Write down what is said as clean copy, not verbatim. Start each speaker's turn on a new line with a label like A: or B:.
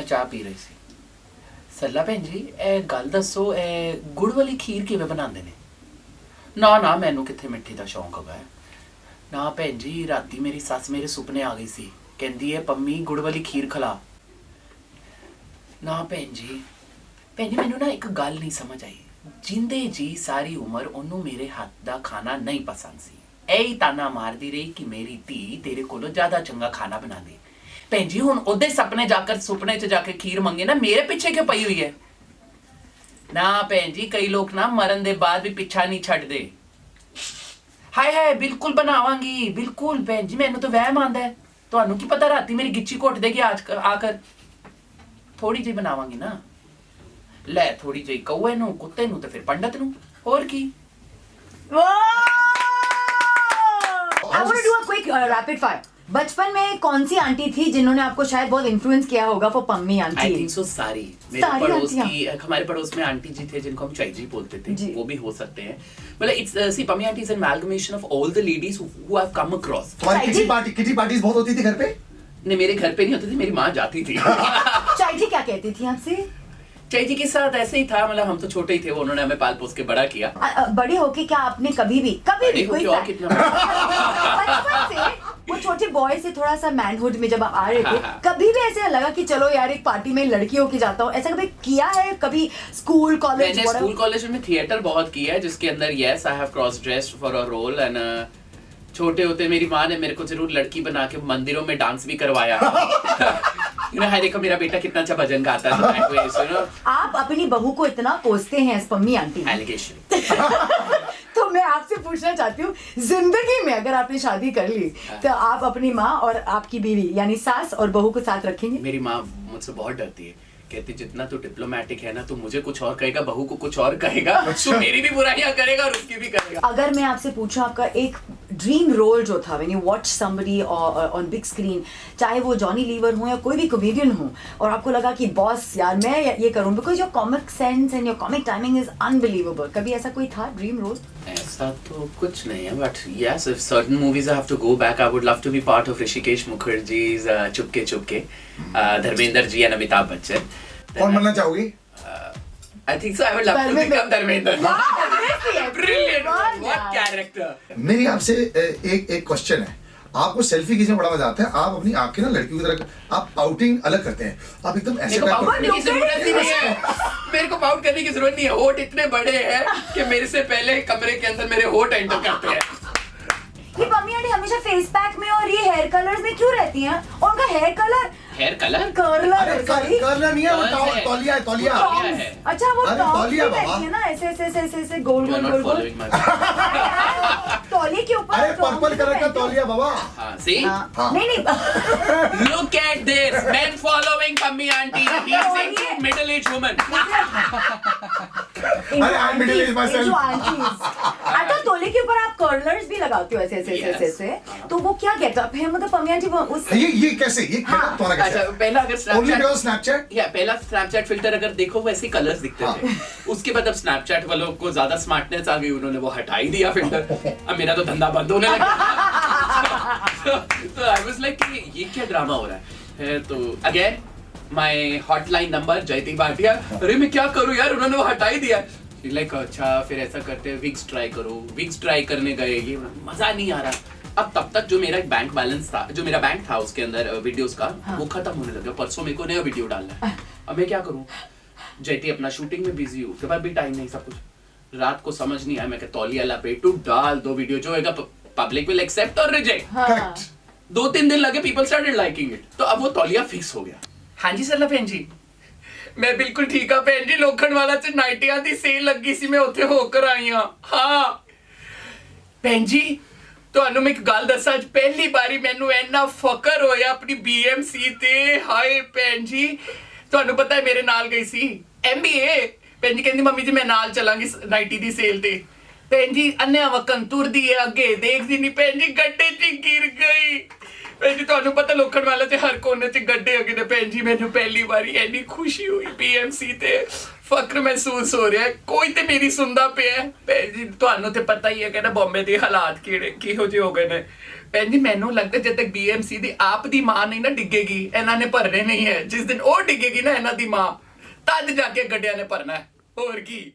A: ਚਾਹ ਪੀ ਰਹੀ ਸੀ। ਸੱਲਾ ਭੈਣ ਜੀ ਇਹ ਗੱਲ ਦੱਸੋ ਇਹ ਗੁੜ ਵਾਲੀ ਖੀਰ ਕਿਵੇਂ ਬਣਾਉਂਦੇ ਨੇ? ਨਾ ਮੈਨੂੰ ਕਿੱਥੇ ਮਿੱਠੀ ਦਾ ਸ਼ੌਂਕ ਹੈਗਾ। ਨਾ ਭੈਣ ਜੀ ਰਾਤੀ ਮੇਰੀ ਸੱਸ ਮੇਰੇ ਸੁਪਨੇ ਆ ਗਈ ਸੀ, ਕਹਿੰਦੀ ਹੈ ਪੰਮੀ ਗੁੜ ਵਾਲੀ ਖੀਰ ਖਿਲਾ। ਨਾ ਭੈਣ ਜੀ ਮੈਨੂੰ ਨਾ ਇੱਕ ਗੱਲ ਨਹੀਂ ਸਮਝ ਆਈ। ਜਿੰਦੇ ਜੀ ਸਾਰੀ ਉਮਰ ਉਹਨੂੰ ਮੇਰੇ ਹੱਥ ਦਾ ਖਾਣਾ ਨਹੀਂ ਪਸੰਦ ਸੀ, ਇਹੀ ਤਾਨਾ ਮਾਰਦੀ ਰਹੀ ਕਿ ਮੇਰੀ ਧੀ ਤੇਰੇ ਕੋਲੋਂ ਜ਼ਿਆਦਾ ਚੰਗਾ ਖਾਣਾ ਬਣਾਉਂਦੀ। ਭੈਣ ਜੀ ਹੁਣ ਉਹਦੇ ਸੁਪਨੇ ਚ ਜਾ ਕੇ ਖੀਰ ਮੰਗੇ ਨਾ, ਮੇਰੇ ਪਿੱਛੇ ਕਿਉਂ ਪਈ ਹੋਈ ਹੈ? ਨਾ ਭੈਣ ਜੀ ਕਈ ਲੋਕ ਨਾ ਮਰਨ ਦੇ ਬਾਅਦ ਵੀ ਪਿੱਛਾ ਨਹੀਂ ਛੱਡਦੇ। ਹਾਏ ਬਿਲਕੁਲ ਬਣਾਵਾਂਗੀ, ਬਿਲਕੁਲ ਭੈਣ ਜੀ ਮੈਨੂੰ ਤਾਂ ਵਹਿਮ ਆਉਂਦਾ ਹੈ। ਤੁਹਾਨੂੰ ਕੀ ਪਤਾ ਰਾਤੀ ਮੇਰੀ ਗਿੱਚੀ ਘੁੱਟ ਦੇਗੀ ਆकर। ਥੋੜੀ ਜਿਹੀ ਬਣਾਵਾਂਗੀ ਨਾ, ਲੈ ਥੋੜੀ ਜਿਹੀ ਕौए ਨੂੰ, ਕੁੱਤੇ ਨੂੰ ਤੇ ਫਿਰ ਪੰਡਤ ਨੂੰ, ਹੋਰ ਕੀ।
B: I want to do a quick rapid fire. बचपन में कौन सी आंटी थी जिन्होंने आपको शायद बहुत इन्फ्लुएंस किया होगा for Pammi aunty?
A: I think so सारी पड़ोस की, हमारे पड़ोस में आंटी जी थे जिनको हम चाई जी बोलते थे, वो भी हो सकते हैं। मतलब it's see Pammi aunty is an amalgamation of all the ladies who have come across.
C: तुम्हारी किटी पार्टीज बहुत होती थी घर पे?
A: नहीं मेरे घर पे नहीं होती थी, मेरी माँ जाती थी।
B: चाई जी क्या कहती थी आपसे?
A: चाई जी के साथ ऐसे ही था, मतलब हम तो छोटे ही थे, वो उन्होंने हमें पाल पोस के बड़ा किया।
B: बड़ी होके क्या आपने कभी भी कोई
A: और कितना
B: बचपन से वो छोटे बॉय से थोड़ा सा मैनहुड में जब आप आ रहे थे, कभी भी ऐसे लगा कि चलो यार एक पार्टी में लड़की होके जाता हूँ, ऐसा कभी किया है? कभी स्कूल कॉलेज?
A: मैंने स्कूल कॉलेज में थिएटर बहुत किया है, जिसके अंदर yes I have cross dressed for a role. And छोटे होते मेरी माँ ने मेरे को जरूर लड़की बना के मंदिरों में डांस भी करवाया। हाय देखो मेरा बेटा कितना अच्छा भजन गाता है।
B: आप अपनी बहू को इतना कोसते हैं पम्मी आंटी,
A: एलिगेशन।
B: तो मैं आपसे पूछना चाहती हूँ, जिंदगी में अगर आपने शादी कर ली तो आप अपनी माँ और आपकी बीवी यानी सास और बहू को साथ रखेंगे?
A: मेरी माँ मुझसे बहुत डरती है, कहती जितना तू डिप्लोमेटिक है ना, तू मुझे कुछ और कहेगा, बहू को कुछ और कहेगा, तू मेरी भी बुराइयां करेगा और उसकी भी करेगा।
B: अगर मैं आपसे पूछूं आपका एक ड्रीम रोल जो था when you watch somebody on big screen, चाहे वो जॉनी लीवर हो या कोई भी कॉमेडियन हो, और आपको लगा कि बॉस यार मैं ये करूं, because your comic sense and your comic timing is unbelievable, कभी ऐसा कोई था ड्रीम रोल?
A: ऐसा तो कुछ नहीं है, but yes if certain movies I have to go back, I would love to be part of Hrishikesh Mukherjee's Chupke Chupke, Dharmendra ji and Amitabh Bachchan.
C: कौन बनना चाहोगी?
A: I think so I would love to become Dharmendra.
B: Brilliant,
A: what character।
C: मेरी आपसे एक क्वेश्चन है, आपको सेल्फी खींचने में बड़ा मजा आता है, आप अपनी आंखें ना लड़कियों की तरह आप आउटिंग अलग करते हैं, आप एकदम ऐसे
A: पाउट करने की जरूरत ही नहीं है। मेरे को पाउट करने की जरूरत नहीं है, होठ इतने बड़े हैं कि मेरे से पहले कमरे के अंदर मेरे होठ एंटर करते हैं।
B: ये पम्मी आंटी हमेशा फेस पैक में और ये हेयर कलर्स में क्यों रहती हैं? उनका हेयर कलर
C: कर्लर नहीं है, वो तौलिया है, तौलिया
A: है।
B: अच्छा वो
C: तौलिया बाबा
B: है ना, ऐसे गोल तौलिए के ऊपर।
C: अरे पर्पल कलर का तौलिया बाबा।
A: See?
B: नहीं
A: Look at this, men following Pammi aunty. He's into middle-aged woman.
C: अरे I'm middle-aged myself.
B: अच्छा तौलिए के ऊपर आप कर्लर्स भी लगाते हो ऐसे, तो वो क्या गेटअप है? मतलब पम्मी आंटी वो उस
C: ये कैसे, ये तुम्हारा
A: अच्छा पहला अगर
C: स्नैपचैट
A: या पहला स्नैपचैट फिल्टर अगर देखो वैसे कलर्स दिखते थे। उसके बाद अब स्नैपचैट वालों को ज्यादा स्मार्टनेस आ गई, उन्होंने वो हटा ही दिया फिल्टर। अब मेरा तो धंधा बंद होने लगा। तो आई वाज लाइक ये क्या ड्रामा हो रहा है? तो अगेन माय हॉटलाइन नंबर जयती भाटिया, अरे मैं क्या करूं यार, उन्होंने वो हटा ही दिया। लाइक अच्छा फिर ऐसा करते हैं, विग्स ट्राई करो। विग्स ट्राई करने गए, ये मजा नहीं आ रहा। अब तब तक जो मेरा एक बैंक बैलेंस था, जो मेरा बैंक था उसके अंदर वीडियोस का, वो खत्म होने लगा। परसों मेरे को नया वीडियो डालना है, अब मैं क्या करूं? जयती अपना शूटिंग में बिजी हूँ, के बाद भी टाइम नहीं, सब कुछ। रात को समझ नहीं आया, मैं क्या तौलिया लपेटू डाल दो वीडियो, जो होगा पब्लिक विल एक्सेप्ट और रिजेक्ट। 2-3 दिन लगे, पीपल स्टार्टेड लाइकिंग इट, तो अब वो तौलिया फिक्स हो गया। हाँ जी सरला भैन जी, मैं बिल्कुल ठीक हाँ भैन जी, लोखंडवाला च नाइटियां दी सेल लगी सी, मैं उत्थे होकर आई हाँ। हाँ भैन जी ਤੁਹਾਨੂੰ ਮੈਂ ਇੱਕ ਗੱਲ ਦੱਸਾਂ, ਅੱਜ ਪਹਿਲੀ ਵਾਰੀ ਮੈਨੂੰ ਇੰਨਾ ਫਖਰ ਹੋਇਆ ਆਪਣੀ BMC ਤੇ। ਹਾਏ ਭੈਣ ਜੀ, ਤੁਹਾਨੂੰ ਪਤਾ ਹੈ ਮੇਰੇ ਨਾਲ ਗਈ ਸੀ MBA। ਭੈਣ ਜੀ ਕਹਿੰਦੀ ਮੰਮੀ ਜੀ ਮੈਂ ਨਾਲ ਚਲਾਂਗੀ ਨਾਈਟੀ ਦੀ ਸੇਲ ਤੇ। ਭੈਣ ਜੀ ਅੰਨਿਆ ਵਕਨ ਤੁਰਦੀ ਹੈ, ਅੱਗੇ ਦੇਖਦੀ ਨਹੀਂ, ਭੈਣ ਜੀ ਗੱਡੇ 'ਚ ਗਿਰ ਗਈ। ਭੈਣ ਜੀ ਤੁਹਾਨੂੰ ਪਤਾ ਲੋਖੰਡਵਾਲਾ 'ਚ ਹਰ ਕੋਨੇ 'ਚ ਗੱਡੇ ਹੈਗੇ ਨੇ ਭੈਣ ਜੀ। ਮੈਨੂੰ ਪਹਿਲੀ ਵਾਰੀ ਇੰਨੀ ਖੁਸ਼ੀ ਹੋਈ BMC ਤੇ ਫਖਰ ਮਹਿਸੂਸ ਹੋ ਰਿਹਾ। ਕੋਈ ਤੇ ਮੇਰੀ ਸੁਣਦਾ ਪਿਆ ਭੈਣ ਜੀ। ਤੁਹਾਨੂੰ ਤੇ ਪਤਾ ਹੀ ਹੈ ਕਿ ਨਾ ਬੰਬੇ ਦੇ ਹਾਲਾਤ ਕਿਹੋ ਜਿਹੇ ਹੋ ਗਏ ਨੇ ਭੈਣ ਜੀ। ਮੈਨੂੰ ਲੱਗਦਾ ਜਦ ਤੱਕ BMC ਦੀ ਆਪ ਦੀ ਮਾਂ ਨਹੀਂ ਨਾ ਡਿੱਗੇਗੀ ਇਹਨਾਂ ਨੇ ਭਰਨੇ ਨਹੀਂ ਹੈ। ਜਿਸ ਦਿਨ ਉਹ ਡਿੱਗੇਗੀ ਨਾ ਇਹਨਾਂ ਦੀ ਮਾਂ, ਤਦ ਜਾ ਕੇ ਗੱਡਿਆਂ ਨੇ ਭਰਨਾ ਹੈ। ਹੋਰ ਕੀ।